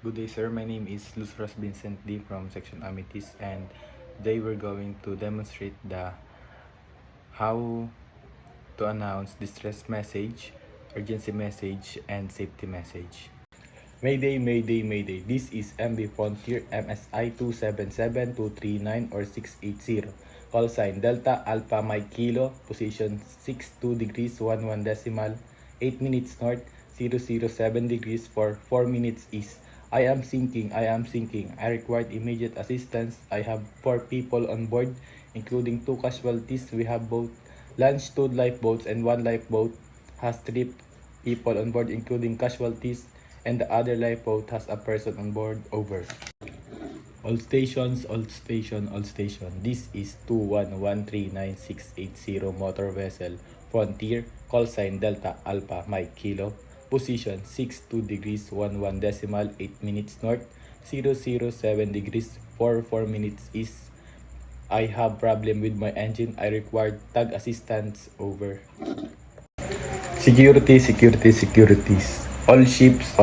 Good day, sir. My name is Luzros Vincent D from Section Amities, and today we're going to demonstrate the how to announce distress message, urgency message, and safety message. Mayday, Mayday, Mayday. This is MB Frontier MSI 277-239 or 680. Call sign Delta Alpha Mike Kilo, position 62 degrees 11 decimal, 8 minutes north, 007 degrees for 4 minutes east. I am sinking. I required immediate assistance. I have 4 people on board, including 2 casualties. We have both launched 2 lifeboats and 1 lifeboat has 3 people on board, including casualties, and the other lifeboat has a person on board. Over. All stations, all station, all station. This is 21139-680 motor vessel Frontier. Call sign Delta Alpha Mike Kilo. Position 62 degrees 11 decimal, 8 minutes north, 007 degrees 44 minutes east. I have problem with my engine. I required tug assistance. Over. Securities. All ships.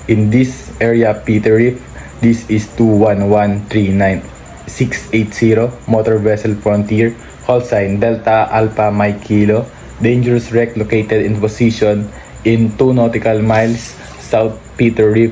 In this area, Peter Reef. This is 21139-680 motor vessel Frontier. Call sign Delta Alpha Mike Kilo. Dangerous wreck located in position in 2 nautical miles south Peter Reef.